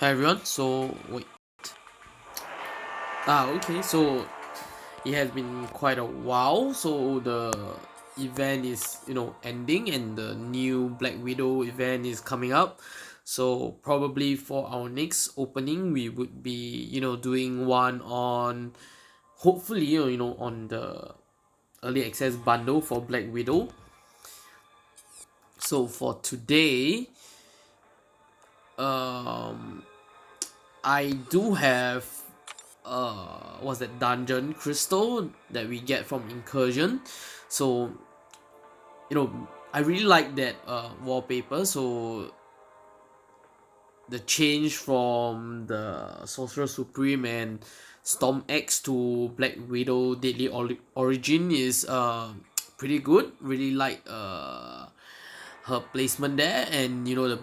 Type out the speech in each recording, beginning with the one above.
Hi everyone. So wait. Okay. So it has been quite a while. So the event is ending, and the new Black Widow event is coming up. So probably for our next opening, we would be doing one on hopefully on the early access bundle for Black Widow. So for today, um, I do have what's that dungeon crystal that we get from Incursion. So I really like that wallpaper. So the change from the Sorcerer Supreme and Storm X to Black Widow Deadly Origin is pretty good. Really like her placement there, and the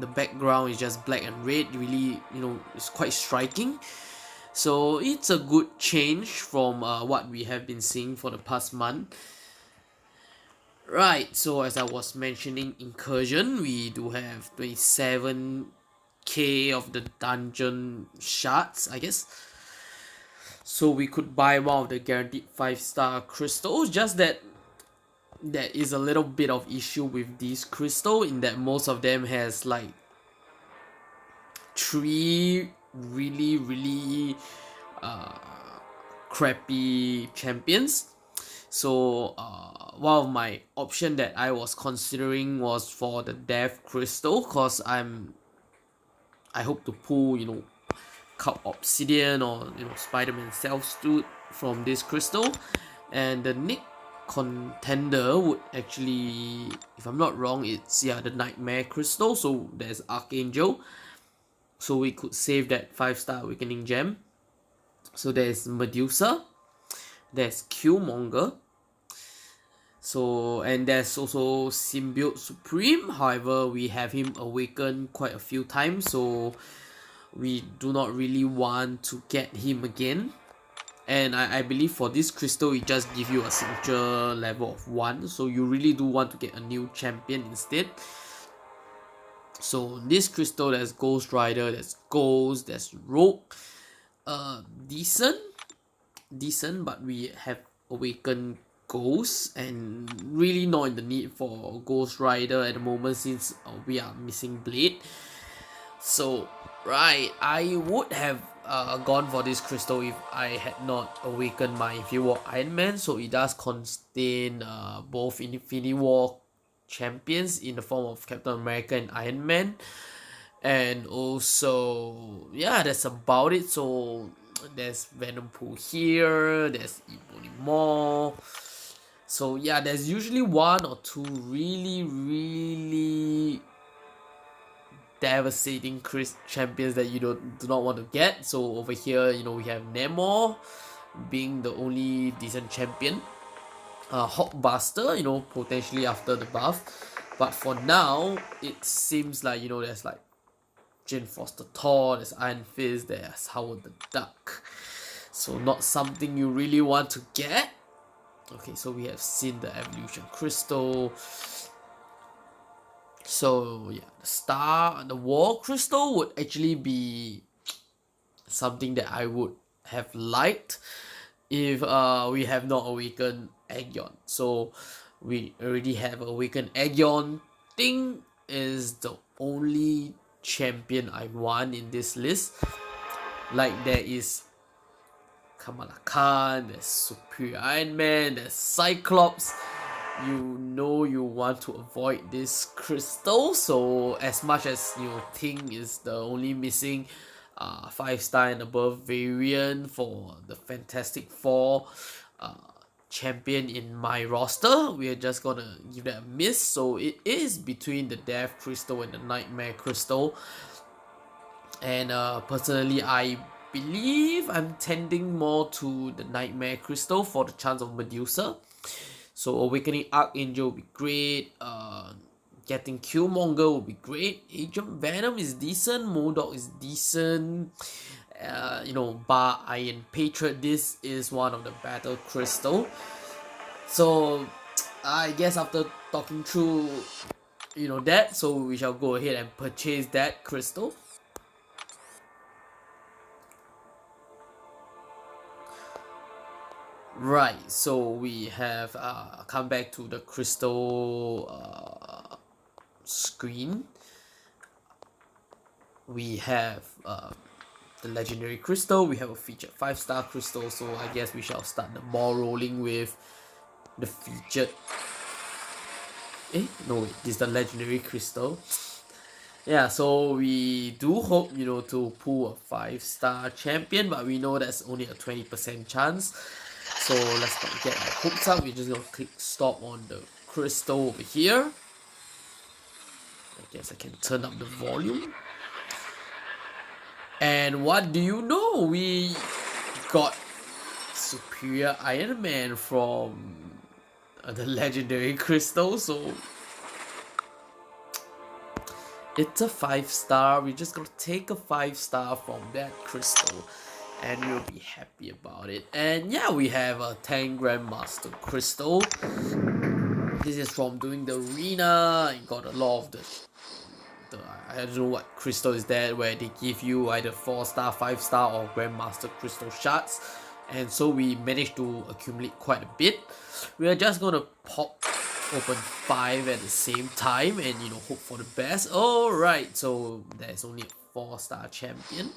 background is just black and red. Really, it's quite striking. So it's a good change from what we have been seeing for the past month. Right, so as I was mentioning Incursion, we do have 27k of the dungeon shards, I guess. So we could buy one of the guaranteed 5-star crystals, just that there is a little bit of issue with these crystal in that most of them has like three really uh, crappy champions. So one of my option that I was considering was for the Death Crystal, cause I hope to pull Cup Obsidian or Spider-Man Self Suit from this crystal, and the Nick contender would actually, if I'm not wrong, it's the Nightmare Crystal. So there's Archangel, so we could save that 5-star Awakening Gem. So there's Medusa, there's Killmonger. So, and there's also Symbiote Supreme. However, we have him awaken quite a few times, so we do not really want to get him again. And I believe for this crystal, it just give you a signature level of 1, so you really do want to get a new champion instead. So this crystal, there's Ghost Rider, there's Ghost, there's Rogue. Decent, but we have awakened Ghost, and really not in the need for Ghost Rider at the moment, since we are missing Blade. So right, I would have gone for this crystal if I had not awakened my Infinity War Iron Man. So it does contain both Infinity War champions in the form of Captain America and Iron Man, and also that's about it. So there's Venom Pool here, there's Ebony Maw. So there's usually one or two really devastating champions that you do not want to get. So over here, we have Namor being the only decent champion. Hulkbuster, potentially after the buff. But for now, it seems like, there's like Jane Foster Thor, there's Iron Fist, there's Howard the Duck. So not something you really want to get. Okay, so we have seen the Evolution Crystal. So the War Crystal would actually be something that I would have liked if we have not awakened Aegon. So we already have awakened Aegon. Thing is the only champion I want in this list. Like there is Kamala Khan, there's Superior Iron Man, there's Cyclops. You want to avoid this crystal. So as much as Ting is the only missing 5-star and above variant for the Fantastic Four uh, champion in my roster, we are just gonna give that a miss. So it is between the Death Crystal and the Nightmare Crystal. And personally, I believe I'm tending more to the Nightmare Crystal for the chance of Medusa. So Awakening Archangel would be great. Getting Killmonger would be great. Agent Venom is decent. MODOK is decent. Bar Iron Patriot, this is one of the battle crystal. So I guess after talking through that, so we shall go ahead and purchase that crystal. Right, so we have come back to the crystal screen. We have the legendary crystal, we have a featured 5-star crystal, so I guess we shall start the ball rolling with the featured. No wait, this is the legendary crystal. Yeah, so we do hope, to pull a 5-star champion, but we know that's only a 20% chance. So let's not get our hopes up. We're just gonna click stop on the crystal over here. I guess I can turn up the volume. And what do you know? We got Superior Iron Man from the legendary crystal, so it's a 5-star. We're just gonna take a 5-star from that crystal and we'll be happy about it. And yeah, we have a 10 Grandmaster crystal. This is from doing the arena. I got a lot of the I don't know what crystal is that, where they give you either 4-star, 5-star or Grandmaster crystal shards, and so we managed to accumulate quite a bit. We are just gonna pop open 5 at the same time and hope for the best. Alright, so there's only a 4-star champion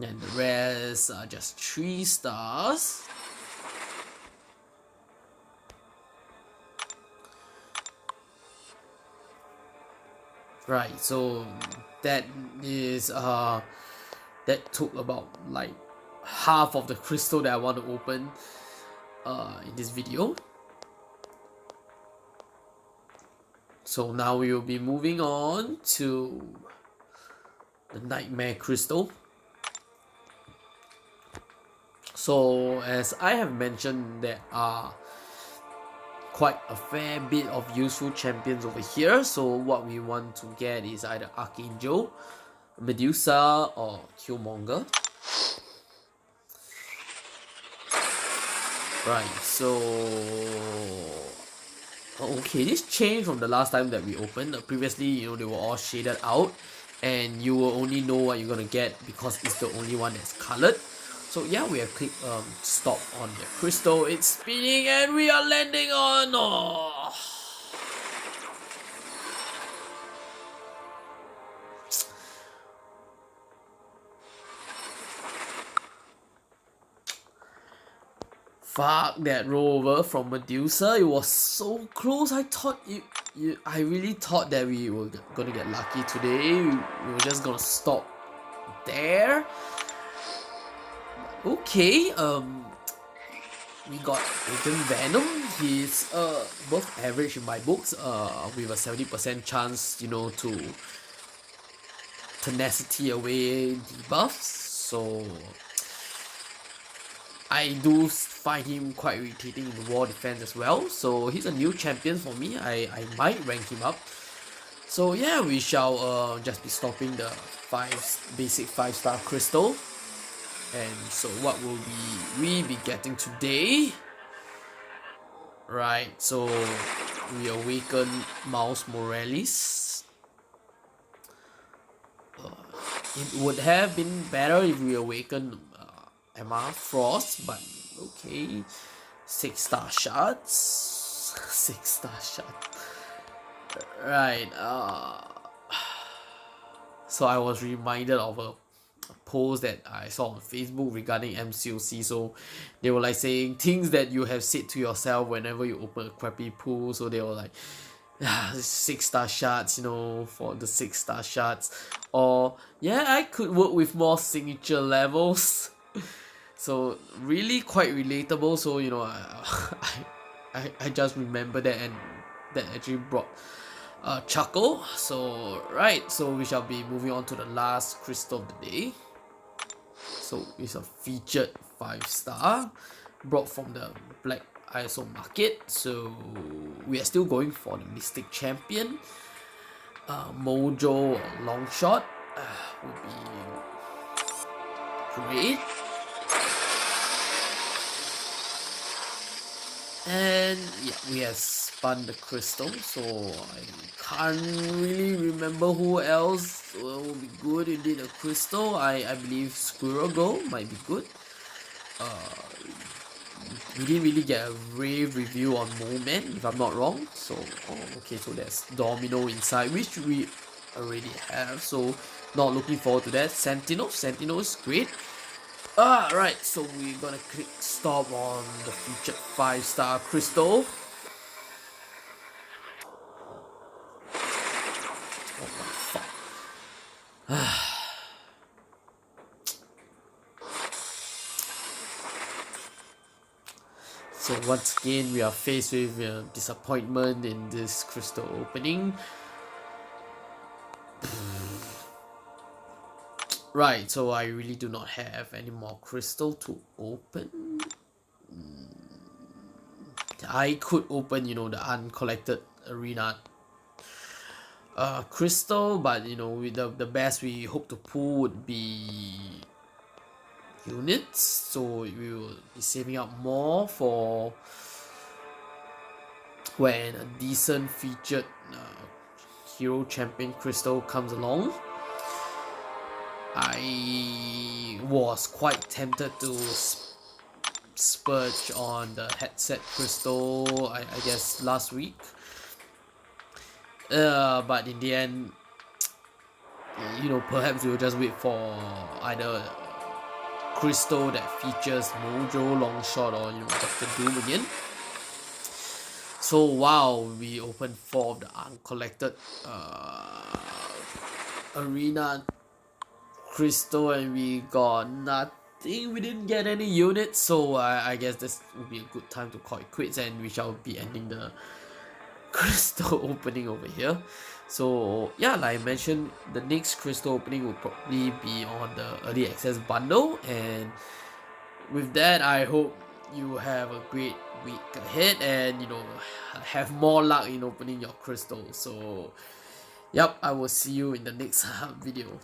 and the rest are just 3 stars. Right, so that is that took about like half of the crystal that I want to open in this video. So now we will be moving on to the Nightmare Crystal. So as I have mentioned, there are quite a fair bit of useful champions over here. So what we want to get is either Archangel, Medusa or Killmonger. Right, so okay, this changed from the last time that we opened. Previously, they were all shaded out and you will only know what you're gonna get because it's the only one that's colored. So yeah, we have clicked stop on the crystal. It's spinning and we are landing on Fuck that rover from Medusa. It was so close. I thought I really thought that we were gonna get lucky today. We were just gonna stop there. Okay, we got Agent Venom. He's both average in my books, with a 70% chance, to tenacity away debuffs. So I do find him quite irritating in war defense as well. So he's a new champion for me. I might rank him up. So yeah, we shall just be stopping the basic 5-star crystal. And so what will we be getting today? Right, so we awaken Miles Morales. It would have been better if we awakened Emma Frost, but okay. 6-star shots. 6-star shot. Right, so I was reminded of a post that I saw on Facebook regarding MCOC. So they were like saying things that you have said to yourself whenever you open a crappy pool. So they were like, 6-star shots, for the 6-star shots, or yeah, I could work with more signature levels. So really quite relatable. So I just remember that, and that actually brought a chuckle. So right, so we shall be moving on to the last crystal of the day. So it's a featured 5-star brought from the Black ISO market. So we are still going for the Mystic Champion. Mojo or Longshot would be great. And yeah, we have spun the crystal, so I can't really remember who else will be good indeed. A crystal, I believe Squirrel Girl might be good. we didn't really get a rave review on Moment, if I'm not wrong. So, okay, so there's Domino inside, which we already have. So, not looking forward to that. Sentinel is great. Right, so we're gonna click stop on the featured 5-star crystal. Oh my fuck. So once again, we are faced with disappointment in this crystal opening. Right, so I really do not have any more crystal to open. I could open, the uncollected arena crystal, but with the best we hope to pull would be units, so we will be saving up more for when a decent featured hero champion crystal comes along. I was quite tempted to splurge on the headset crystal, I guess last week, but in the end, perhaps we'll just wait for either crystal that features Mojo Longshot or Dr. Doom again. So wow, we opened 4 of the uncollected arena crystal and we got nothing. We didn't get any units, so I guess this would be a good time to call it quits, and we shall be ending the crystal opening over here. So yeah, like I mentioned, the next crystal opening will probably be on the early access bundle, and with that, I hope you have a great week ahead and have more luck in opening your crystals. So yep, I will see you in the next video.